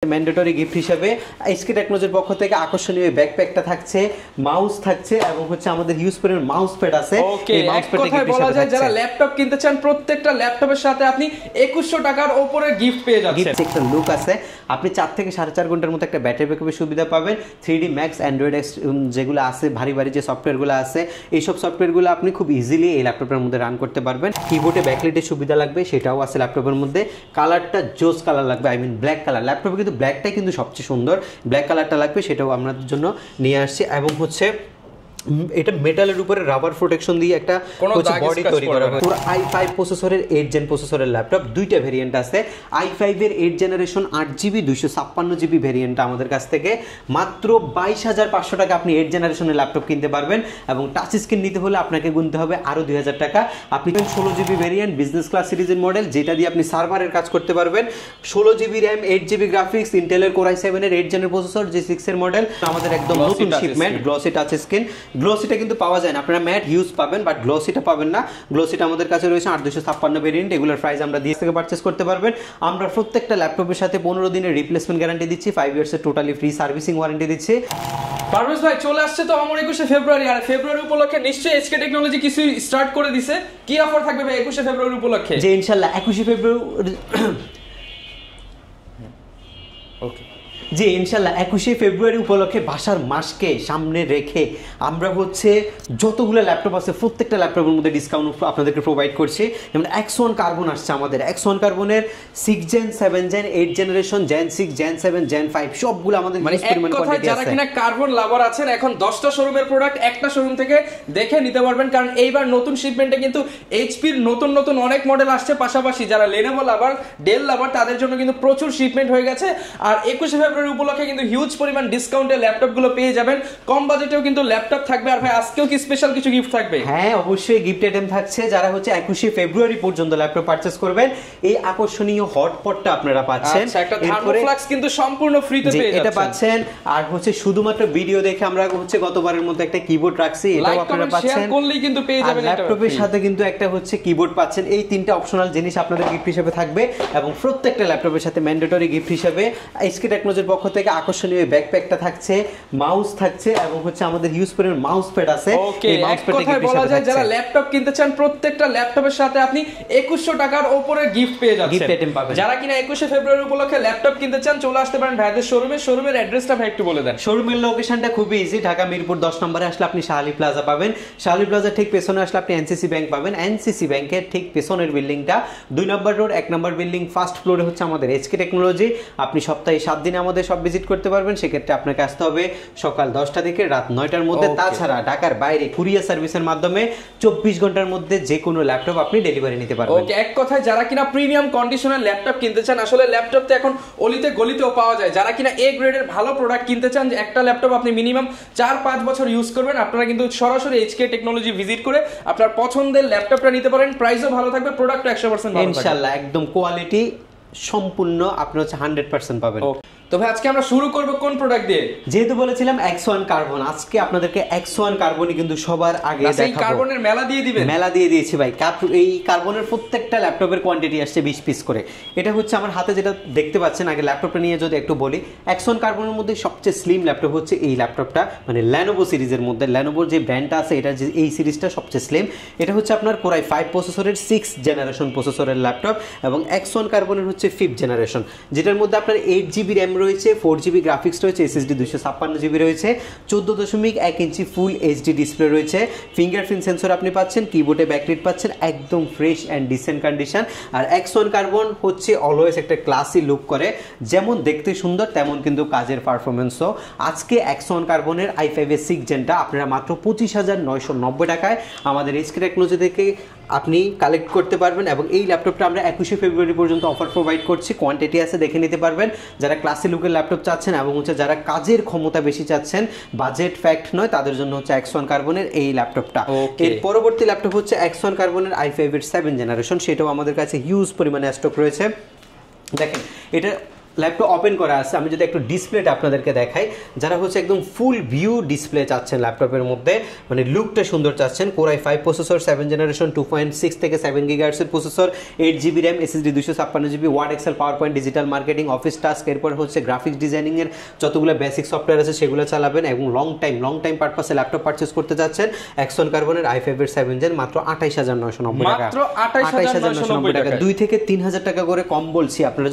Mandatory gift হিসেবে SK টেকনোলজির পক্ষ থেকে আকর্ষণীয় ব্যাকপ্যাকটা থাকছে, মাউস থাকছে এবং হচ্ছে আমাদের ইউজ পরিমাণ মাউস প্যাড আছে। এই মাউস প্যাড থেকে বলা যায় যারা ল্যাপটপ কিনতে চান প্রত্যেকটা ল্যাপটপের সাথে আপনি 2100 টাকার উপরে গিফট পেয়ে যাচ্ছেন। গিফট একটা লুক আছে, আপনি 4 থেকে 4.5 ঘন্টার মতো একটা ব্যাটারি ব্যাকআপের সুবিধা পাবেন। 3D Max অ্যান্ড্রয়েড এক্স যেগুলো আছে ভারী ভারী যে সফটওয়্যারগুলো আছে এই সব সফটওয়্যারগুলো আপনি খুব ইজিলি এই ল্যাপটপের মধ্যে রান করতে পারবেন। কিবোর্ডে ব্যাকলাইটের সুবিধা লাগবে সেটাও আছে ল্যাপটপের মধ্যে। কালারটা জোস কালার লাগবে, আই মিন ব্ল্যাক কালার। ল্যাপটপে কিন্তু ব্ল্যাকটাই কিন্তু সবচেয়ে সুন্দর, ব্ল্যাক কালারটা লাগবে সেটাও আপনাদের জন্য নিয়ে আসছি। এবং হচ্ছে এটা মেটালের উপরে রাবার প্রোটেকশন দিয়ে একটা বডি তৈরি করা হয়। পুরো i5 প্রসেসরের 8 জেন প্রসেসরের ল্যাপটপ, দুইটা ভেরিয়েন্ট আছে। i5 এর 8 জেনারেশন 8GB 256GB ভেরিয়েন্ট আমাদের কাছ থেকে মাত্র 22,500 টাকা আপনি 8 জেনারেশনের ল্যাপটপ কিনতে পারবেন। এবং টাচ স্ক্রিন নিতে হলে আপনাকে গুনতে হবে আরো 2000 টাকা। আপনি 16GB ভেরিয়েন্ট বিজনেস ক্লাস সিরিজের মডেল, যেটা দিয়ে আপনি সার্ভারের কাজ করতে পারবেন। 16GB র্যাম 8GB গ্রাফিক্স, ইন্টেলের কোর i7 এর 8 জেনের প্রসেসর, G6 এর মডেল। আমাদের একদম নতুন শিপমেন্ট গ্লসি টাচ স্ক্রিন। গ্লোসিটা কিন্তু পাওয়া যায় না, আপনারা ম্যাট হিউজ পাবেন বাট গ্লোসিটা পাবেন না। গ্লোসিটা আমাদের কাছে রয়েছে 8256 ভেরিয়েন্ট, এগুলোর প্রাইস আমরা দিয়ে থেকে পারচেজ করতে পারবেন। আমরা প্রত্যেকটা ল্যাপটপের সাথে 15 দিনের রিপ্লেসমেন্ট গ্যারান্টি দিচ্ছি, 5 ইয়ার্সের টোটালি ফ্রি সার্ভিসিং ওয়ারেন্টি দিচ্ছি। পারভেজ ভাই চলে আসছে তো আমার 21শে ফেব্রুয়ারি, আর ফেব্রুয়ারি উপলক্ষে নিশ্চয়ই এসকে টেকনোলজি কিছু স্টার্ট করে দিছে। কি অফার থাকবে ভাই 21শে ফেব্রুয়ারি উপলক্ষে? যে ইনশাআল্লাহ 21শে ফেব্রুয়ারি যে ইনশাল্লাহ 21শে ফেব্রুয়ারি উপলক্ষে ভাষার মাসকে সামনে রেখে আমরা হচ্ছে যতগুলো ল্যাপটপ আছে প্রত্যেকটা ল্যাপটপের মধ্যে ডিসকাউন্ট আপনাদেরকে প্রোভাইড করছি। যেমন X1 কার্বন আসছে আমাদের, X1 কার্বনের 6 gen 7 gen 8 generation gen 6 gen 7 gen 5 সবগুলো আমাদের মানে এক কথায় যারা কিনা কার্বন লাভার আছেন এখন 10টা শোরুমের প্রোডাক্ট একটা শোরুম থেকে দেখে নিতে পারবেন। কারণ এইবার নতুন শিপমেন্টে কিন্তু এইচপির নতুন নতুন অনেক মডেল আসছে, পাশাপাশি যারা লেনোভো লাভার ডেল লাভার তাদের জন্য কিন্তু প্রচুর শিপমেন্ট হয়ে গেছে। আর 21শে ফেব্রুয়ারি উপলক্ষে কিন্তু হিউজ পরিমাণ ডিসকাউন্টে ল্যাপটপগুলো পেয়ে যাবেন, কম বাজেটেও কিন্তু ল্যাপটপ থাকবে। আর ভাই আজকেও কি স্পেশাল কিছু গিফট থাকবে? হ্যাঁ অবশ্যই গিফট আইটেম থাকছে। যারা হচ্ছে 21শে ফেব্রুয়ারি পর্যন্ত ল্যাপটপ পারচেজ করবেন এই আকর্ষণীয় হটপটটা আপনারা পাচ্ছেন। একটা থার্মোফ্লাক্স কিন্তু সম্পূর্ণ ফ্রিতে পেয়ে যাচ্ছেন, এটা পাচ্ছেন। আর হচ্ছে শুধুমাত্র ভিডিও দেখে আমরা হচ্ছে গতবারের মতো একটা কিবোর্ড রাখছি, এটাও আপনারা পাচ্ছেন। শেয়ার করলেই কিন্তু পেয়ে যাবেন। ল্যাপটপের সাথে কিন্তু একটা হচ্ছে কিবোর্ড পাচ্ছেন। এই তিনটা অপশনাল জিনিস আপনাদের গিফট হিসেবে থাকবে। এবং প্রত্যেকটা ল্যাপটপের সাথে ম্যান্ডেটরি গিফট হিসেবে এসকে টেকনোলজির পক্ষ থেকে আকর্ষণীয় ব্যাকপ্যাকটা থাকছে, মাউস থাকছে এবং হচ্ছে আমাদের ইউজ পরিমাণ মাউস প্যাড আছে। এই মাউস প্যাড থেকে বলা যায় যারা ল্যাপটপ কিনতে চান প্রত্যেকটা ল্যাপটপের সাথে আপনি 2100 টাকার উপরে গিফট পেয়ে যাচ্ছেন, গিফট আইটেম পাবেন। যারা কিনা 21শে ফেব্রুয়ারি উপলক্ষে ল্যাপটপ কিনতে চান চলে আসতে পারেন ভাইদের শোরুমে। শোরুমের অ্যাড্রেসটা ভাই একটু বলে দেন। শোরুমের লোকেশনটা খুবই ইজি, ঢাকা মিরপুর 10 নম্বরে আসলে আপনি শাহালি প্লাজা পাবেন। শাহালি প্লাজা ঠিক পেছনে আসলে আপনি এনসিসি ব্যাংক পাবেন। এনসিসি ব্যাংকের ঠিক পেছনের বিল্ডিংটা 2 নম্বর রোড 1 নম্বর বিল্ডিং ফার্স্ট ফ্লোরে হচ্ছে আমাদের এসকে টেকনোলজি। আপনি সপ্তাহে 7 দিনে আমাদের সব ভিজিট করতে পারবেন। সেক্ষেত্রে আপনাকে আসতে হবে সকাল 10টা থেকে রাত 9টার মধ্যে। তাছাড়া ঢাকার বাইরে কুরিয়ার সার্ভিসের মাধ্যমে 24 ঘন্টার মধ্যে যে কোনো ল্যাপটপ আপনি ডেলিভারি নিতে পারবেন। ওকে, এক কথায় যারা কিনা প্রিমিয়াম কন্ডিশনের ল্যাপটপ কিনতে চান, আসলে ল্যাপটপ তো এখন অলিতে গলিতেও পাওয়া যায়। যারা কিনা এ গ্রেডের ভালো প্রোডাক্ট কিনতে চান, যে একটা ল্যাপটপ আপনি মিনিমাম 4-5 বছর ইউজ করবেন, আপনারা কিন্তু সরাসরি এইচকে টেকনোলজি ভিজিট করে আপনার পছন্দের ল্যাপটপটা নিতে পারেন। প্রাইসও ভালো থাকবে, প্রোডাক্টও 100% ভালো থাকবে ইনশাআল্লাহ। একদম কোয়ালিটি সম্পূর্ণ আপনি হচ্ছে 100% পাবেন। তো ভাই আজকে আমরা শুরু করব কোন প্রোডাক্ট দিয়ে? যেহেতু বলেছিলাম X1 কার্বন, আজকে আপনাদেরকে X1 কার্বনই কিন্তু সবার আগে দেখাবো। এই কার্বনের মেলা দিয়ে দিবেন? মেলা দিয়ে দিয়েছি ভাই। এই কার্বনের প্রত্যেকটা ল্যাপটপের কোয়ান্টিটি আসছে 20 পিস করে। এটা হচ্ছে আমার হাতে যেটা দেখতে পাচ্ছেন। আগে ল্যাপটপটা নিয়ে যদি একটু বলি, X1 কার্বনের মধ্যে সবচেয়ে স্লিম ল্যাপটপ হচ্ছে এই ল্যাপটপটা, মানে ল্যানোভো সিরিজের মধ্যে। ল্যানোভোর যে ব্র্যান্ডটা আছে এটা যে এই সিরিজটা সবচেয়ে স্লিম। এটা হচ্ছে আপনার কোর i5 প্রসেসরের 6 জেনারেশন প্রসেসরের ল্যাপটপ এবং X1 কার্বনের হচ্ছে 5th জেনারেশন, যেটার মধ্যে আপনার 8GB র্যাম রয়েছে, 4GB গ্রাফিক্স রয়েছে, SSD 256GB রয়েছে, 14.1 ইঞ্চি ফুল এইচডি ডিসপ্লে রয়েছে, ফিঙ্গারপ্রিন্ট সেন্সর আপনি পাচ্ছেন, কিবোর্ডে ব্যাকলাইট পাচ্ছেন, একদম ফ্রেশ অ্যান্ড ডিসেন্ট কন্ডিশন। আর X1 কার্বন হচ্ছে অলওয়েজ একটা ক্লাসি লুক করে, যেমন দেখতে সুন্দর তেমন কিন্তু কাজের পারফরমেন্সও। আজকে X1 কার্বনের i5 এর 6 জেনটা আপনারা মাত্র 25,990 টাকায় আমাদের এসকে টেকনোলজি থেকে আপনি কালেক্ট করতে পারবেন। এবং এই ল্যাপটপটা আমরা 21শে ফেব্রুয়ারি পর্যন্ত অফার প্রোভাইড করছি, কোয়ান্টিটি আছে দেখে নিতে পারবেন। যারা ক্লাসি লুকের ল্যাপটপ চাচ্ছেন এবং হচ্ছে যারা কাজের ক্ষমতা বেশি চাচ্ছেন, বাজেট ফ্যাক্ট নয়, তাদের জন্য হচ্ছে X1 কার্বনের এই ল্যাপটপটা। এর পরবর্তী ল্যাপটপ হচ্ছে X1 কার্বনের i5 এর 7 জেনারেশন, সেটাও আমাদের কাছে হিউজ পরিমাণে স্টক রয়েছে। দেখেন এটা ল্যাপটপ ওপেন করা আছে। আমি যদি একটু ডিসপ্লেটা আপনাদেরকে দেখাই, যারা হচ্ছে একদম ফুল ভিউ ডিসপ্লে চাচ্ছেন ল্যাপটপের মধ্যে, মানে লুকটা সুন্দর চাচ্ছেন, Core i5 প্রসেসর 7 জেনারেশন 2.6 থেকে 7 GHz এর processor, 8GB RAM, SSD 256GB, Word Excel PowerPoint digital marketing office task, এরপর হচ্ছে গ্রাফিক্স ডিজাইনিং এর যতগুলো বেসিক সফটওয়্যার আছে সেগুলো চালাবেন এবং লং টাইম পারপাসে ল্যাপটপ পারচেজ করতে যাচ্ছেন Axon কার্বনের i5 এর 7 জেন মাত্র 28990 টাকা, মাত্র 28990 টাকা, 2 থেকে 3000 টাকা করে কম বলছি। আপনারা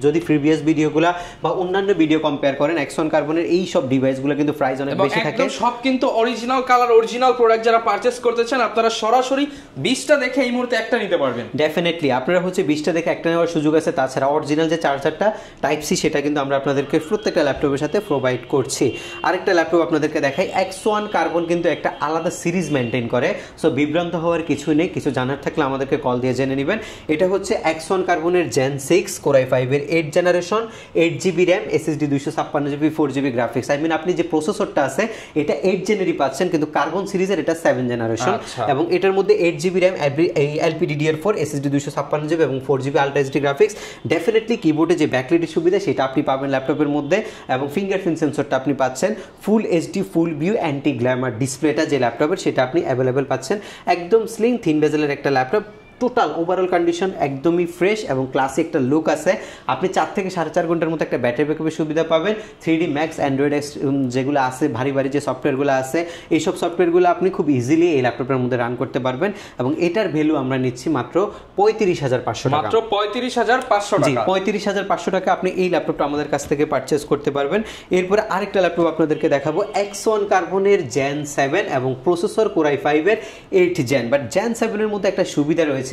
যদি প্রিভিয়াস ভিডিওগুলো বা অন্যান্য ভিডিও কম্পেয়ার করেন, Axon কার্বনের এই সব ডিভাইসগুলো কিন্তু প্রাইস অনেক বেশি থাকে, সব কিন্তু অরিজিনাল কালার অরিজিনাল প্রোডাক্ট। যারা পারচেজ করতে চান আপনারা সরাসরি 20টা দেখে এই মুহূর্তে একটা নিতে পারবেন। ডেফিনেটলি আপনারা হচ্ছে 20টা দেখে একটা নেওয়ার সুযোগ আছে। তাছাড়া অরিজিনাল যে চার্জারটা টাইপ সি সেটা কিন্তু আমরা আপনাদেরকে প্রত্যেকটা ল্যাপটপের সাথে প্রোভাইড করছি। আরেকটা ল্যাপটপ আপনাদেরকে দেখাই, Axon কার্বন কিন্তু একটা আলাদা সিরিজ মেনটেন করে, সো বিভ্রান্ত হওয়ার কিছু নেই। কিছু জানার থাকলে আমাদেরকে কল দিয়ে জেনে নেবেন। এটা হচ্ছে Axon কার্বনের Gen 6 Core i5 এর 8 generation, 8GB RAM, SSD 256GB, 4GB graphics. I mean আপনি যে প্রসেসরটা আছে এটা 8 জেনেরই পাচ্ছেন, কিন্তু কার্বন সিরিজের এটা 7 জেনারেশন এবং এটার মধ্যে 8GB RAM, LPDDR4, SSD 256GB এবং 4GB ultra HD graphics. Definitely কিবোর্ডে যে ব্যাকলাইটের সুবিধা সেটা আপনি পাবেন ল্যাপটপের মধ্যে এবং ফিঙ্গারপ্রিন্ট সেন্সরটা আপনি পাচ্ছেন, full HD full view anti Glamour ডিসপ্লেটা যে ল্যাপটপের সেটা আপনি অ্যাভেলেবেল পাচ্ছেন। একদম স্লিম থিন বেজেলের একটা ল্যাপটপ, টোটাল ওভারঅল কন্ডিশন একদমই ফ্রেশ এবং ক্লাসি একটা লুক আছে। আপনি 4 থেকে 4.5 ঘন্টার মতো একটা ব্যাটারি ব্যাকআপের সুবিধা পাবেন। 3D Max অ্যান্ড্রয়েড যেগুলো আছে ভারী যে সফটওয়্যারগুলো আছে এইসব সফটওয়্যারগুলো আপনি খুব ইজিলি এই ল্যাপটপের মধ্যে রান করতে পারবেন এবং এটার ভ্যালু আমরা নিচ্ছি মাত্র 35,500 টাকা, মাত্র 35,500 টাকা। জি 35,500 টাকা আপনি এই ল্যাপটপটা আমাদের কাছ থেকে পারচেজ করতে পারবেন। এরপরে আরেকটা ল্যাপটপ আপনাদেরকে দেখাবো, Axon কার্বনের Gen 7 এবং প্রসেসর Core i5 এর 8 জেন। বাট Gen 7 এর মধ্যে একটা সুবিধা রয়েছে,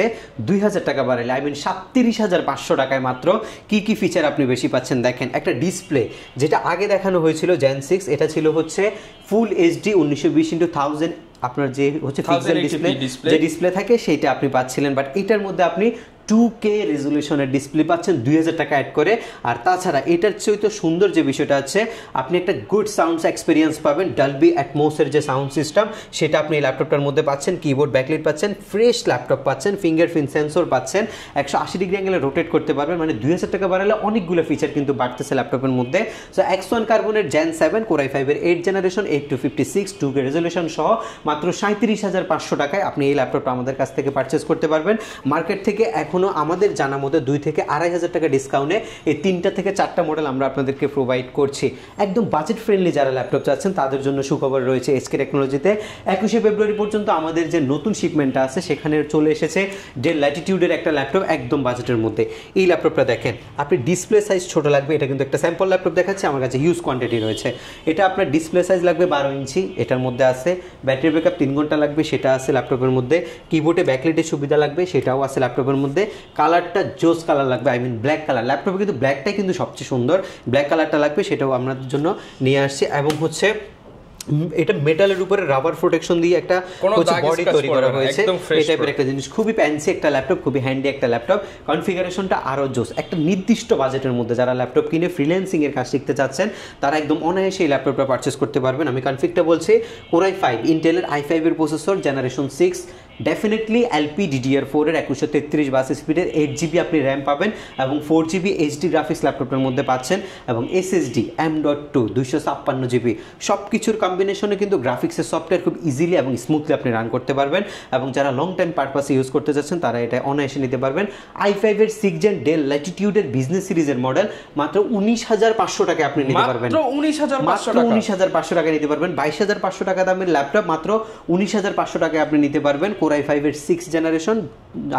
2000 টাকা বাড়ালে আই মিন 37,500 টাকায় মাত্র কি ফিচার আপনি বেশি পাচ্ছেন দেখেন। একটা ডিসপ্লে যেটা আগে দেখানো হয়েছিল Gen 6, এটা ছিল হচ্ছে ফুল এইচডি 1920x1000 আপনার যে হচ্ছে পিক্সেল ডিসপ্লে যে ডিসপ্লে থাকে সেটা আপনি পাচ্ছিলেন, বাট এটার মধ্যে আপনি 2K রেজলিউশনের ডিসপ্লে পাচ্ছেন 2000 টাকা অ্যাড করে। আর তাছাড়া এটার চেয়ে সুন্দর যে বিষয়টা আছে, আপনি একটা গুড সাউন্ডস এক্সপিরিয়েন্স পাবেন, ডলবি অ্যাটমসের যে সাউন্ড সিস্টেম সেটা আপনি এই ল্যাপটপটার মধ্যে পাচ্ছেন, কিবোর্ড ব্যাকলাইট পাচ্ছেন, ফ্রেশ ল্যাপটপ পাচ্ছেন, ফিঙ্গারপ্রিন্ট সেন্সর পাচ্ছেন, 180 ডিগ্রি অ্যাঙ্গেলে রোটেট করতে পারবেন। মানে 2000 টাকা বাড়ালে অনেকগুলো ফিচার কিন্তু বাড়তেছে ল্যাপটপের মধ্যে। সো Axon কার্বনের Gen 7 Core i5 এর 8 জেনারেশন 8256 2K রেজলিউশন সহ মাত্র 37,500 টাকায় আপনি এই ল্যাপটপটা আমাদের কাছ থেকে পারচেজ করতে পারবেন। মার্কেট থেকে এখন আমাদের জানা মতো 2 থেকে 2,500 টাকা ডিসকাউন্টে এই 3টা থেকে 4টা মডেল আমরা আপনাদেরকে প্রোভাইড করছি। একদম বাজেট ফ্রেন্ডলি যারা ল্যাপটপ চাচ্ছেন তাদের জন্য সুখবর রয়েছে। SK টেকনোলজিতে 21শে ফেব্রুয়ারি পর্যন্ত আমাদের যে নতুন শিপমেন্টটা আছে সেখানে চলে এসেছে ডেল ল্যাটিটিউডের একটা ল্যাপটপ একদম বাজেটের মধ্যে। এই ল্যাপটপটা দেখেন, আপনি ডিসপ্লে সাইজ ছোট লাগবে, এটা কিন্তু একটা স্যাম্পল ল্যাপটপ দেখাচ্ছে, আমার কাছে হিউজ কোয়ান্টিটি রয়েছে। এটা আপনার ডিসপ্লে সাইজ লাগবে 12 ইঞ্চি, এটার মধ্যে আছে ব্যাটারি ব্যাকআপ 3 ঘন্টা লাগবে, সেটা আছে ল্যাপটপের মধ্যে। কিবোর্ডে ব্যাকলাইটের সুবিধা লাগবে, সেটাও আছে ল্যাপটপের মধ্যে। কালারটা জোস কালার লাগবে, আই মিন ব্ল্যাক কালার, ল্যাপটপে কিন্তু ব্ল্যাকটাই কিন্তু সবচেয়ে সুন্দর, ব্ল্যাক কালারটা লাগবে, সেটাও আপনাদের জন্য নিয়ে আসছি। এবং হচ্ছে এটা মেটালের উপরে রাবার প্রোটেকশন দিয়ে একটা বডি তৈরি করা হয়েছে, এই টাইপের একটা জিনিস, খুবই ফ্যান্সি একটা ল্যাপটপ, খুবই হ্যান্ডি একটা ল্যাপটপ। কনফিগারেশনটা আরও জোস, একটা নির্দিষ্ট বাজেটের মধ্যে যারা ল্যাপটপ কিনে ফ্রিল্যান্সিং এর কাজ শিখতে চাচ্ছেন তারা একদম অনায়াসে এই ল্যাপটপটা পারচেস করতে পারবেন। আমি কনফিগটা বলছি, Core i5 ইন্টেলের i5 এর প্রসেসর জেনারেশন 6, ডেফিনেটলি LPDDR4 এর 2133 বাস স্পিডের 8GB আপনি র্যাম পাবেন এবং 4GB HD গ্রাফিক্স ল্যাপটপের মধ্যে পাচ্ছেন এবং SSD M.2 256GB। সব কিছুর কম্বিনেশনে কিন্তু গ্রাফিক্সের সফটওয়্যার খুব ইজিলি এবং স্মুথলি আপনি রান করতে পারবেন এবং যারা লং টাইম পারপাসে ইউজ করতে চাচ্ছেন তারা এটা অনায়াসে নিতে পারবেন। i5 এর 6 জেন ডেল ল্যাটিটিউডের বিজনেস সিরিজের মডেল মাত্র 19,500 টাকায় আপনি নিতে পারবেন, মাত্র 19,500 টাকায় নিতে পারবেন। 22,500 টাকা দামের ল্যাপটপ মাত্র 19,500 টাকায় আপনি নিতে পারবেন। Core i5 এর 6 জেনারেশন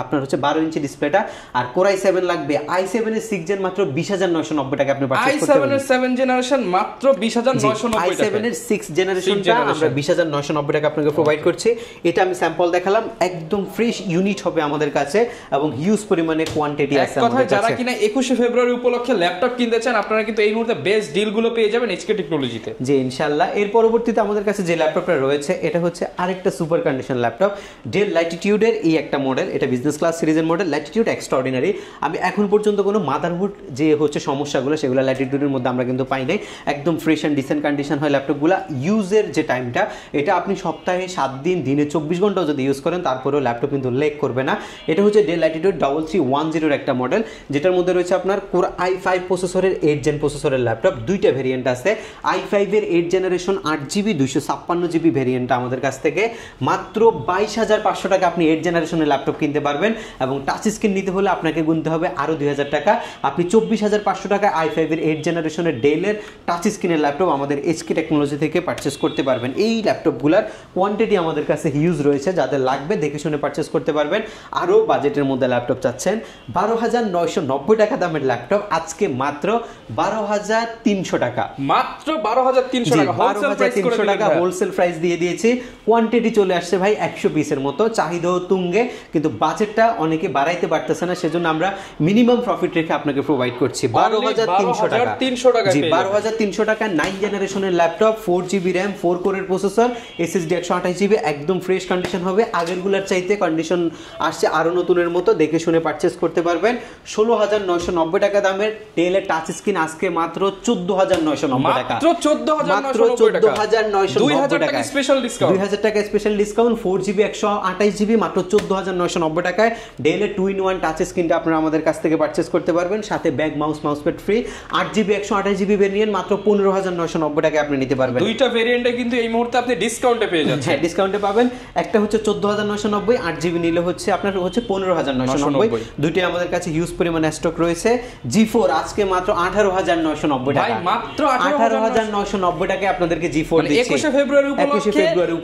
আপনার হচ্ছে 12 ইঞ্চি ডিসপ্লেটা, আর Core i7 লাগবে i7 এর 6 জেন মাত্র 20,990 টাকা আপনি পারচেজ করতে পারবেন। i7 এর 7 জেনারেশন মাত্র 20,990 টাকা, i7 এর 6 জেনারেশনটা আমরা 20,990 টাকা আপনাকে প্রোভাইড করছি। এটা আমি স্যাম্পল দেখালাম, একদম ফ্রেশ ইউনিট হবে আমাদের কাছে এবং হিউজ পরিমাণে কোয়ান্টিটি আছে আমাদের কাছে। যারা কিনা 21শে ফেব্রুয়ারি উপলক্ষে ল্যাপটপ কিনতে চান আপনারা কিন্তু এই মুহূর্তে বেস্ট ডিলগুলো পেয়ে যাবেন SK টেকনোলজিতে। জি ইনশাআল্লাহ। এর পরবর্তীতে আমাদের কাছে যে ল্যাপটপটা রয়েছে এটা হচ্ছে আরেকটা সুপার কন্ডিশন ল্যাপটপ, ডেল ল্যাটিটিউডের এই একটা মডেল, এটা বিজনেস ক্লাস সিরিজের মডেল ল্যাটিটিউড এক্সট্রাঅর্ডিনারি। আমি এখন পর্যন্ত কোনো মাদারবোর্ড যে হচ্ছে সমস্যাগুলো সেগুলো ল্যাটিটিউডের মধ্যে আমরা কিন্তু পাই নাই। একদম ফ্রেশ অ্যান্ড ডিসেন্ট কন্ডিশন হয় ল্যাপটপগুলো। ইউজের যে টাইমটা এটা আপনি সপ্তাহে 7 দিন দিনে 24 ঘন্টাও যদি ইউজ করেন তারপরেও ল্যাপটপ কিন্তু লেগ করবে না। এটা হচ্ছে ডেল ল্যাটিটিউড 3310 একটা মডেল, যেটার মধ্যে রয়েছে আপনার কোর i5 প্রসেসরের 8 জেন প্রসেসরের ল্যাপটপ। দুইটা ভেরিয়েন্ট আছে, i5 এর 8 জেনারেশন 8GB 256GB ভেরিয়েন্টটা আমাদের কাছ থেকে মাত্র 22,500 টাকা আপনি 8 জেনারেশনের ল্যাপটপ কিনতে পারবেন। এবং টাচ স্ক্রিন নিতে হলে আপনাকে গুনতে হবে আরও 2,000 টাকা। আপনি 24,500 টাকায় i5 এর 8 জেনারেশনের ডেলের টাচ স্ক্রিনের ল্যাপটপ আমাদের এইচকে টেকনোলজি থেকে পারচেস করতে পারবেন। এই ল্যাপটপগুলোর কোয়ান্টিটি আমাদের কাছে হিউজ রয়েছে, যাদের লাগবে দেখে শুনে পারচেস করতে পারবেন। আরও বাজেটের মধ্যে ল্যাপটপ চাচ্ছেন 12,990 টাকা দামের ল্যাপটপ আজকে মাত্র 12,300 টাকা, মাত্র 12,300 টাকা 12,300 টাকা হোলসেল প্রাইস দিয়ে দিয়েছি। কোয়ান্টিটি চলে আসছে ভাই 100 পিসের মতো, চাহিদাও তুঙ্গে, কিন্তু বাজেটটা অনেকে বাড়াইতে পারতেছে না, সেজন্য আমরা মিনিমাম প্রফিট রেখে আপনাকে প্রোভাইড করছি 12,300 টাকা। 12,300 টাকা 9 জেনারেশনের ল্যাপটপ, 4GB র্যাম, 4 কোরের প্রসেসর, SSD 128GB, একদম ফ্রেশ কন্ডিশন হবে। আগেরগুলোর চাইতে কন্ডিশন আসছে আরো নতুনের মতো, দেখে শুনে পারচেস করতে পারবেন। 16,990 টাকা দামের ডেলের টাচ স্ক্রিন আজকে মাত্র 14,990 টাকা, মাত্র 14,990 টাকা, স্পেশাল ডিসকাউন্ট, 2000 টাকা স্পেশাল ডিসকাউন্ট। 4GB 128GB মাত্র 14,990 টাকায় ডেলের 2-in-1 টাচ স্ক্রিনটা আপনারা আমাদের কাছ থেকে পারচেস করতে পারবেন, সাথে bag mouse pad free. 8GB 128GB variant মাত্র 15,990 টাকায় আপনি নিতে পারবেন। দুইটা ভেরিয়েন্টে কিন্তু এই মুহূর্তে আপনি ডিসকাউন্টে পেয়ে যাচ্ছেন। হ্যাঁ, ডিসকাউন্টে পাবেন। একটা হচ্ছে 14,990, 8GB নিলে হচ্ছে আপনার হচ্ছে 15,990। দুইটাই আমাদের কাছে হিউজ পরিমাণ স্টক রয়েছে। G4 আজকে মাত্র 18,990 টাকা, মাত্র 18,990 টাকায় আপনাদেরকে G4 দিচ্ছি 21 ফেব্রুয়ারি উপলক্ষে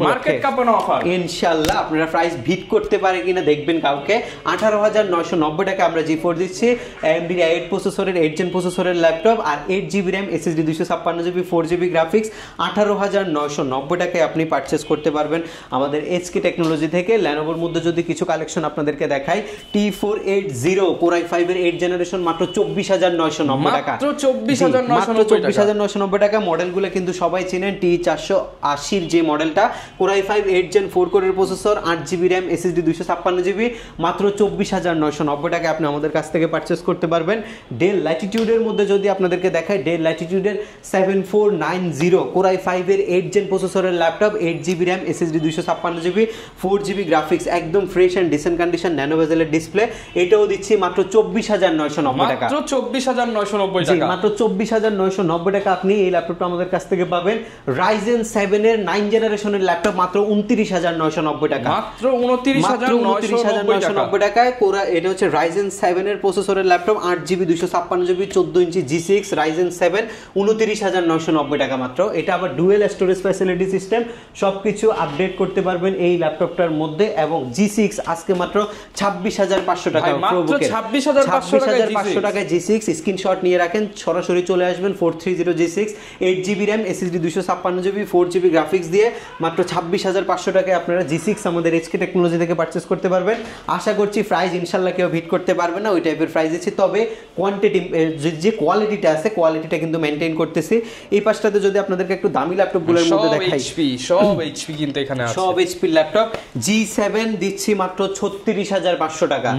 মার্কেট কাঁপানো অফার। ইনশাআল্লাহ আপনারা প্রাইস বিট করতে পারে কিনা দেখবেন কাউকে। 18,990 টাকা আমরা G4 দিচ্ছি। AMD 8 প্রসেসরের 8 জেন প্রসেসরের ল্যাপটপ আর 8GB RAM, SSD 256GB, 4GB graphics 18,990 টাকায় আপনি পারচেস করতে পারবেন আমাদের এইচকে টেকনোলজি থেকে। ল্যানোভোর মধ্যে যদি কিছু কালেকশন আপনাদেরকে দেখাই, T480 Core i5 এর 8 জেনারেশন মাত্র 24,990 টাকা, মাত্র 24,990 টাকা। মডেলগুলো কিন্তু সবাই চিনেন, T480 যে মডেলটা, Core i5 8 জেন 4 কোরের processor, 8GB RAM, SSD 256GB, মাত্র 24,990 টাকা আপনি আমাদের কাছ থেকে পারচেস করতে পারবেন। ডেল ল্যাটিটিউডের মধ্যে যদি আপনাদেরকে দেখাই, ডেল ল্যাটিটিউডের 7490 Core i5 এর 8 জেন প্রসেসরের laptop, 8GB RAM, SSD 256GB, 4GB graphics, একদম fresh and decent condition, nano বেজেলের ডিসপ্লে। এটাও দিচ্ছি মাত্র 24,990 টাকা, মাত্র 24,990 টাকা, মাত্র 24,990 টাকা আপনি এই ল্যাপটপটা আমাদের কাছ থেকে পাবেন। Ryzen 7 এর 9 জেনারেশনের ল্যাপটপ মাত্র 29,990 টাকা, মাত্র 29,990 টাকায়। এটা হচ্ছে Ryzen 7 এর প্রসেসরের ল্যাপটপ, 8GB 256GB, 14 ইঞ্চি G6 Ryzen 7, 29,990 টাকা মাত্র। এটা আবার ডুয়েল স্টোরেজ ফ্যাসিলিটি সিস্টেম, সবকিছু আপডেট করতে পারবেন এই ল্যাপটপটার মধ্যে। এবং G6 আজকে মাত্র 26,500 টাকা, মাত্র 26,500 টাকায় G6। স্ক্রিনশট নিয়ে রাখেন, সরাসরি চলে আসবেন 430 G6, 8GB RAM, SSD 256GB, 4GB graphics দিয়ে মাত্র 26,500 টাকায় আপনারা G6 আমাদের এইচকে টেকনোলজি থেকে পারচেস করতে পারবেন। আশা করছি প্রাইস ইনশাল্লাহ কেউ ভিট করতে পারবে না, ওই টাইপের প্রাইস দিচ্ছি। তবে কোয়ান্টিটি, যে কোয়ালিটিটা আছে, কোয়ালিটিটা কিন্তু মেনটেন করতেছি। এই পাশটাতে যদি আপনাদেরকে একটু দামি ল্যাপটপগুলোর মধ্যে দেখাই, সব HP কিন্তু এখানে আছে, সব HP ল্যাপটপ। G7 দিচ্ছি মাত্র 36,500 টাকা,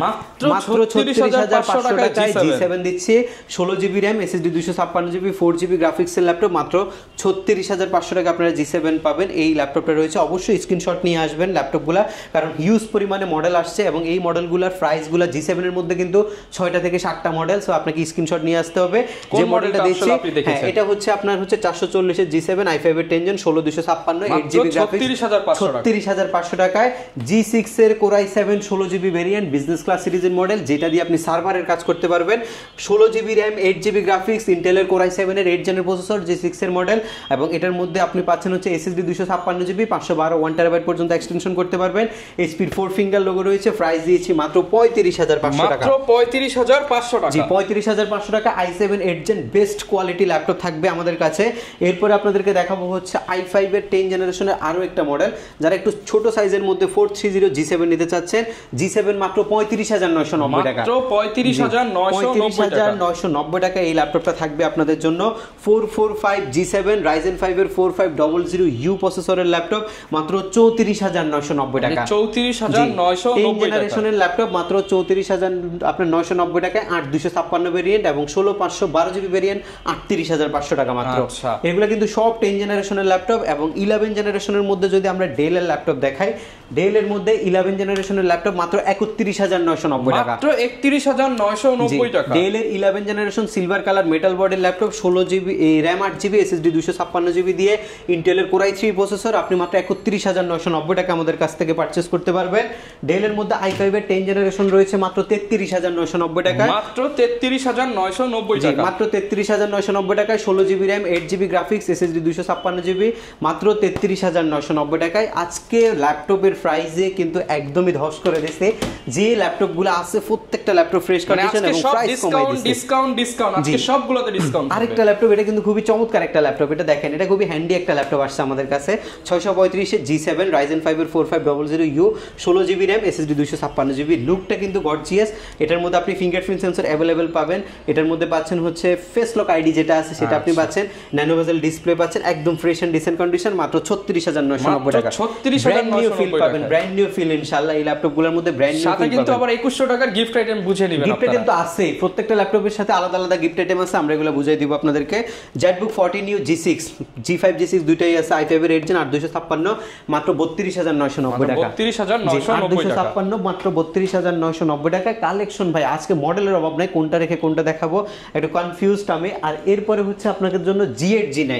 মাত্র 36,500 টাকায় G7 দিচ্ছি। 16GB RAM, SSD 256GB, 4GB গ্রাফিক্সের ল্যাপটপ, মাত্র 36,500 টাকা আপনারা G7 পাবেন। এই ল্যাপটপটা রয়েছে, অবশ্যই স্ক্রিনশট নিয়ে আসবেন ল্যাপটপগুলা, কারণ হিউজ পরিমাণে মডেল আসছে এবং এই মডেলগুলোর প্রাইসগুলো G7 এর মধ্যে কিন্তু 6টা থেকে 7টা মডেল, সো আপনাকে স্ক্রিনশট নিয়ে আসতে হবে। যে মডেলটা দিচ্ছি, হ্যাঁ, এটা হচ্ছে আপনার হচ্ছে 440 এর G7, i5 এর 10 জেন, 16,256, 8GB গ্রাফিক্স, 36,500 টাকায়। G6 এর Core i7 16GB variant, business class সিরিজের মডেল, যেটা দিয়ে আপনি সার্ভারের কাজ করতে পারবেন। 16GB RAM, 8GB গ্রাফিক্স, ইন্টেলের Core i7 এর 8 জেনের প্রসেসর, G6 এর মডেল। এবং এটার মধ্যে আপনি পাচ্ছেন হচ্ছে SSD 256GB, 512 1TB পর্যন্ত এক্সটেনশন করতে পারবেন। HP-র 4 ফিঙ্গার লোগো রয়েছে। প্রাইস দিয়েছি মাত্র 35,500 টাকা, মাত্র 35,500 টাকা। জি, 35,500 টাকা। i7 8 gen best quality laptop থাকবে আমাদের কাছে। এরপরে আপনাদেরকে দেখাবো হচ্ছে i5 এর 10 জেনারেশনের আরো একটা মডেল, যারা একটু ছোট সাইজের মধ্যে 430 G7 নিতে চাচ্ছেন। G7 মাত্র 35,990 টাকা, মাত্র 35,990 টাকা এই ল্যাপটপটা থাকবে আপনাদের জন্য। 445 G7 Ryzen 5 এর 4500U প্রসেসরের ল্যাপটপ, মাত্র 34,990 টাকা, 34,990 জেনারেশনের ল্যাপটপ মাত্র 34,000 আপনার 990 টাকায়, 8/256 ভেরিয়েন্ট এবং 16/512 জিবি ভেরিয়েন্ট 38,500 টাকা মাত্র। এগুলো কিন্তু সব 10 জেনারেশনের ল্যাপটপ। এবং 11 জেনারেশনের মধ্যে যদি আমরা ডেলের ল্যাপটপ দেখাই, ডেলের মধ্যে 11 জেনারেশনের ল্যাপটপ মাত্র 31,990 টাকা, মাত্র 31,990 টাকা। ডেলের 11 জেনারেশন সিলভার কালার মেটাল বডির laptop 16 GB RAM 8 GB SSD 256 GB দিয়ে ইন্টেলের কোর i3 প্রসেসর আপনি মাত্র 31,990 টাকা আমাদের কাছ থেকে পারচেজ করতে পারবেন। ডেলের মধ্যে i5 এর 10 জেনারেশন রয়েছে মাত্র 33,990 টাকা, মাত্র 33,990 টাকা, মাত্র 33,990 টাকায় 16 GB RAM 8 GB graphics SSD 256 GB মাত্র 33,990 টাকায়। আজকে ল্যাপটপের প্রাইসে কিন্তু একদমই ধস করে দিয়েছে। যে ল্যাপটপগুলো আছে প্রত্যেকটা ল্যাপটপ ফ্রেশ কন্ডিশন এবং প্রাইস কমাই দিয়েছে, ডিসকাউন্ট আজকে সবগুলোতে ডিসকাউন্ট। আরেকটা ল্যাপটপ, এটা কিন্তু খুবই চমৎকার একটা ল্যাপটপ, এটা দেখেন, এটা খুবই হ্যান্ডি একটা ল্যাপটপ আসছে আমাদের কাছে 635 এর G7 Ryzen 5 এর 4500U 16 GB RAM SSD 256 GB. লুকটা কিন্তু গর্জিয়াস। এটার মধ্যে আপনি ফিঙ্গারপ্রিন্ট সেন্সর অ্যাভেলেবেল পাবেন, এটার মধ্যে পাচ্ছেন হচ্ছে ফেস লক আইডি যেটা আছে সেটা আপনি পাচ্ছেন, ন্যানো বেজেল ডিসপ্লে পাচ্ছেন, একদম ফ্রেশ এন্ড ডিসেন্ট কন্ডিশন, মাত্র 36,990 টাকা। 36,990 পাবেন, ব্র্যান্ড নিউ ফিল ইনশাআল্লাহ এই ল্যাপটপগুলোর মধ্যে ব্র্যান্ড নিউ। সাথে কিন্তু আবার 2100 টাকার গিফট আইটেম বুঝে নেবেন আপনারা। গিফট আইটেম তো আছে, প্রত্যেকটা ল্যাপটপের সাথে আলাদা আলাদা গিফট আইটেম আছে, আমরা এগুলো বুঝিয়ে দিব আপনাদেরকে। ZBook 14U G6 G5 G6 দুইটাই আছে, i5 এর 8 জেন 8256 মাত্র 32,990 টাকা, 32,990 মাত্র 32,990 টাকা। কালেকশন ভাই আজকে মডেলের অভাব নাই, কোনটা রেখে কোনটা দেখাবো একটু কনফিউজড আমি। আর এরপরে হচ্ছে আপনাদের জন্য G8 G9,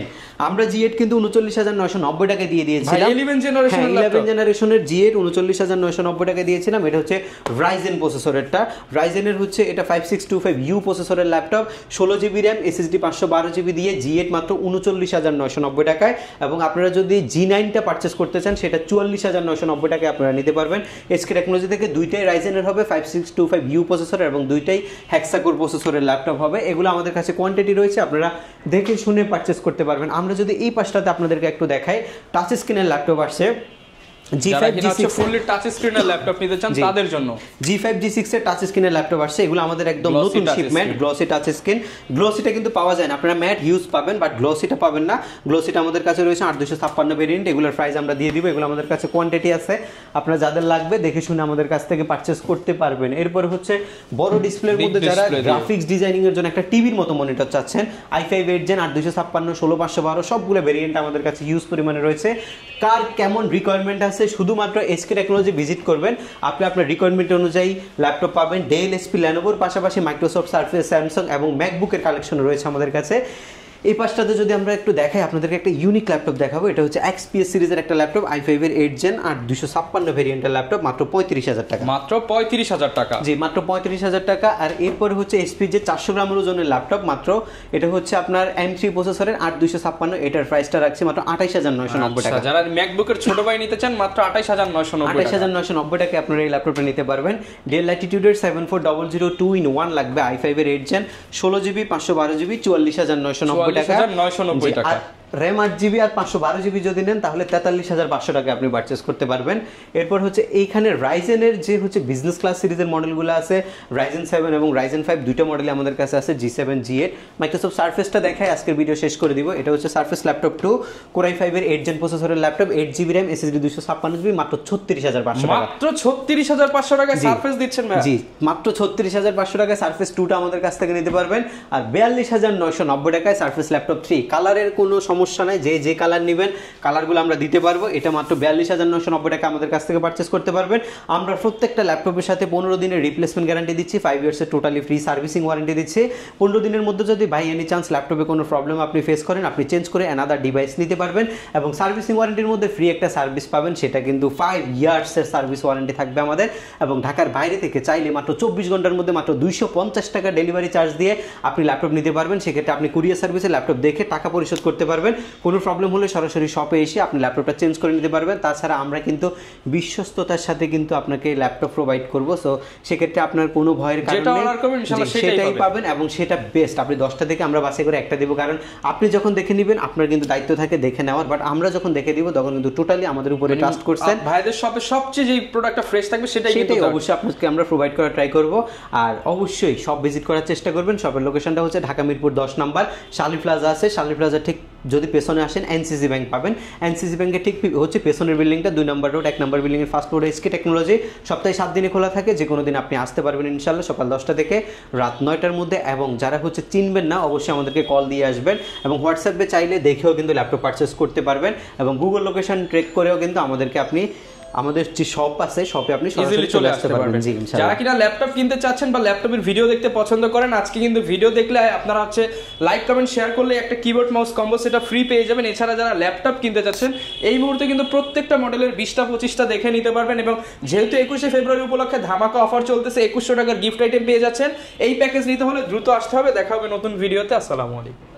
আমরা G8 কিন্তু 39,990 টাকা দিয়ে দিয়েছিলাম, 11 জেনারেশনের 11 জেনারেশনের G8 39,990 টাকা দিয়েছিলাম। এটা হচ্ছে Ryzen প্রসেসরেরটা, Ryzen-এর হচ্ছে এটা 5625U প্রসেসরের laptop 16 GB RAM SSD 512 GB দিয়ে G8 মাত্র 39,990 টাকায়। এবং আপনারা যদি G9টা পারচেজ করতে চান সেটা 44,990 টাকায় আপনারা নিতে পারবেন। এসকে টেকনোলজি থেকে দুইটাই Ryzen-এর হবে 5625U প্রসেসর এবং দুইটাই হেক্সা-কোর প্রসেসরের ল্যাপটপ হবে। এগুলো আমাদের কাছে কোয়ান্টিটি রয়েছে, আপনারা দেখে শুনে পারচেজ করতে পারবেন। আমরা যদি এই পাশটাতে আপনাদেরকে একটু দেখাই, টাচ স্ক্রিনের ল্যাপটপ আসছে G5 G6 ফুললি টাচ স্ক্রিনের ল্যাপটপ নিতে চান তাদের জন্য G5 G6 এর টাচ স্ক্রিনের ল্যাপটপ আসছে, এগুলো আমাদের একদম নতুন শিপমেন্ট, গ্লসি টাচ স্ক্রিন। গ্লসিটা কিন্তু পাওয়া যায় না, আপনারা ম্যাট ইউজ পাবেন বাট গ্লসিটা পাবেন না। গ্লসিটা আমাদের কাছে রয়েছে 8256 ভেরিয়েন্ট, এগুলোর প্রাইস আমরা দিয়ে দিব, এগুলো আমাদের কাছে কোয়ান্টিটি আছে, আপনারা যাদের লাগবে দেখে শুনে আমাদের কাছ থেকে পারচেজ করতে পারবেন। এরপরে হচ্ছে বড় ডিসপ্লের মধ্যে যারা গ্রাফিক্স ডিজাইনিং এর জন্য একটা টিভির মতো মনিটর চাচ্ছেন, i5 8 জেন 8256 16512 সবগুলো ভেরিয়েন্ট আমাদের কাছে ইউজ পরিমাণে রয়েছে। কার কেমন রিকোয়ারমেন্ট আছে শুধুমাত্র এসকে টেকনোলজি ভিজিট করবেন, আপনি আপনার রিকোয়ারমেন্ট অনুযায়ী ল্যাপটপ পাবেন। ডেল, এসপি, ল্যানোভোর পাশাপাশি মাইক্রোসফট সার্ফেস, স্যামসাং এবং ম্যাকবুকের কালেকশন রয়েছে আমাদের কাছে। এই পাশটাতে যদি আমরা একটু দেখাই আপনাদেরকে একটা ইউনিক ল্যাপটপ দেখাবো, এটা হচ্ছে XPS সিরিজের একটা ল্যাপটপ, i5 এর 8 জেন 8256 ভেরিয়েন্টের ল্যাপটপ, মাত্র 35,000 টাকা, মাত্র 35,000 টাকা, জি মাত্র 35,000 টাকা। আর এরপরে হচ্ছে HP যে 400 গ্রামের ওজনের ল্যাপটপ, মাত্র এটা হচ্ছে আপনার M3 প্রসেসরের 8256, এটার প্রাইসটা রাখছি মাত্র 28,990 টাকা। যারা ম্যাকবুকের ছোট ভাই নিতে চান মাত্র 28,990 টাকা আপনারা এই ল্যাপটপটা নিতে পারবেন। ডেল ল্যাটিটিউডের 7400 2-in-1 লাগবে, i5 এর 8 জেন 16 জিবি 512 জিবি 44,990 টাকা, 990 টাকা। র্যাম 8 জিবি আর 512 জিবি যদি নেন তাহলে 43,500 টাকা আপনি পারচেজ করতে পারবেন। এরপর হচ্ছে এইখানে রাইজেনের যে হচ্ছে বিজনেস ক্লাস সিরিজের মডেলগুলো আছে, Ryzen 7 এবং Ryzen 5 দুইটা মডেলে আমাদের কাছে আছে, G7 G8। মাইক্রোসফট সার্ফেসটা দেখায় আজকের ভিডিও শেষ করে দিব। এটা হচ্ছে সার্ফেস ল্যাপটপ 2 কোর i5 এর 8 জেন প্রসেসরের laptop, 8 GB RAM SSD 256 GB, মাত্র 36,500 টাকা, মাত্র 36,500 টাকায় সার্ফেস দিচ্ছেন ভাই। জি মাত্র 36,500 টাকায় সার্ফেস 2টা আমাদের কাছ থেকে নিতে পারবেন। আর 42,990 টাকায় সার্ফেস ল্যাপটপ 3, কালারের কোনো সমস্যা নাই, যে কালার নেবেন কালারগুলো আমরা দিতে পারবো। এটা মাত্র 42,990 টাকা আমাদের কাছ থেকে পারচেজ করতে পারবেন। আমরা প্রত্যেকটা ল্যাপটপের সাথে 15 দিনের রিপ্লেসমেন্ট গ্যারান্টি দিচ্ছি, 5 ইয়ার্সের টোটালি ফ্রি সার্ভিসিং ওয়ারেন্টি দিচ্ছি। 15 দিনের মধ্যে যদি বাই এনি চান্স ল্যাপটপে কোনো প্রবলেম আপনি ফেস করেন, আপনি চেঞ্জ করে অ্যানাদার ডিভাইস নিতে পারবেন। এবং সার্ভিসিং ওয়ারেন্টির মধ্যে ফ্রি একটা সার্ভিস পাবেন, সেটা কিন্তু 5 ইয়ার্সের সার্ভিস ওয়ারেন্টি থাকবে আমাদের। এবং ঢাকার বাইরে থেকে চাইলে মাত্র 24 ঘন্টার মধ্যে মাত্র 250 টাকা ডেলিভারি চার্জ দিয়ে আপনি ল্যাপটপ নিতে পারবেন। সেক্ষেত্রে আপনি কুরিয়ার সার্ভিসে ল্যাপটপ দেখে টাকা পরিশোধ করতে পারবেন। কোনো প্রবলেম হলে সরাসরি শপে এসে আপনি ল্যাপটপটা চেঞ্জ করে নিতে পারবেন। তাছাড়া আমরা কিন্তু বিশ্বস্ততার সাথে কিন্তু আপনাকে ল্যাপটপ প্রোভাইড করব, সো সেক্ষেত্রে আপনার কোনো ভয়ের কারণে সেটাই পাবেন এবং সেটা বেস্ট। আপনি 10টা থেকে আমরা বাছাই করে একটা দেবো, কারণ আপনি যখন দেখে নেবেন আপনার কিন্তু দায়িত্ব থাকে দেখে নেওয়ার, বাট আমরা যখন দেখে দিব তখন কিন্তু টোটালি আমাদের উপরে ট্রাস্ট করছেন। ভাইদের শপে সবচেয়ে যে প্রোডাক্টটা ফ্রেশ থাকবে সেটাই অবশ্যই আপনাকে আমরা প্রোভাইড করার ট্রাই করব। আর অবশ্যই সব ভিজিট করার চেষ্টা করবেন। শপের লোকেশনটা হচ্ছে ঢাকা মিরপুর 10 নাম্বার, শালি প্লাজা আছে, শালি প্লাজা ঠিক যদি পেছনে আসেন এনসিসি ব্যাংক পাবেন। এনসিসি ব্যাংকের ঠিক হচ্ছে পেছনের বিল্ডিংটা 2 নম্বর রোড, 1 নম্বর বিল্ডিংয়ের ফার্স্ট ফ্লোরে এসকে টেকনোলজি। সপ্তাহে 7 দিনে খোলা থাকে, যে কোনো দিন আপনি আসতে পারবেন ইনশাল্লাহ, সকাল 10টা থেকে রাত 9টার মধ্যে। এবং যারা হচ্ছে চিনবেন না অবশ্যই আমাদেরকে কল দিয়ে আসবেন, এবং হোয়াটসঅ্যাপে চাইলে দেখেও কিন্তু ল্যাপটপ পারচেস করতে পারবেন, এবং গুগল লোকেশন ট্রেক করেও কিন্তু আমাদেরকে আপনি আমাদের যে শপ আছে শপে আপনি সরাসরি চলে আসতে পারবেন। জি ইনশাআল্লাহ। যারা কিনা ল্যাপটপ কিনতে চাচ্ছেন বা ল্যাপটপের ভিডিও দেখতে পছন্দ করেন, আজকে কিন্তু ভিডিও দেখলে আপনারা হচ্ছে লাইক কমেন্ট শেয়ার করলে একটা কিবোর্ড মাউস কম্বো সেটা ফ্রি পেয়ে যাবেন। এছাড়া যারা ল্যাপটপ কিনতে চাচ্ছেন এই মুহূর্তে কিন্তু প্রত্যেকটা মডেলের 20টা 25টা দেখে নিতে পারবেন, এবং যেহেতু 21শে ফেব্রুয়ারি উপলক্ষে ধামাকা অফার চলতেছে, 2100 টাকার গিফট আইটেম পেয়ে যাচ্ছেন। এই প্যাকেজ নিতে হলে দ্রুত আসতে হবে। দেখা হবে নতুন ভিডিওতে। আসসালামু আলাইকুম।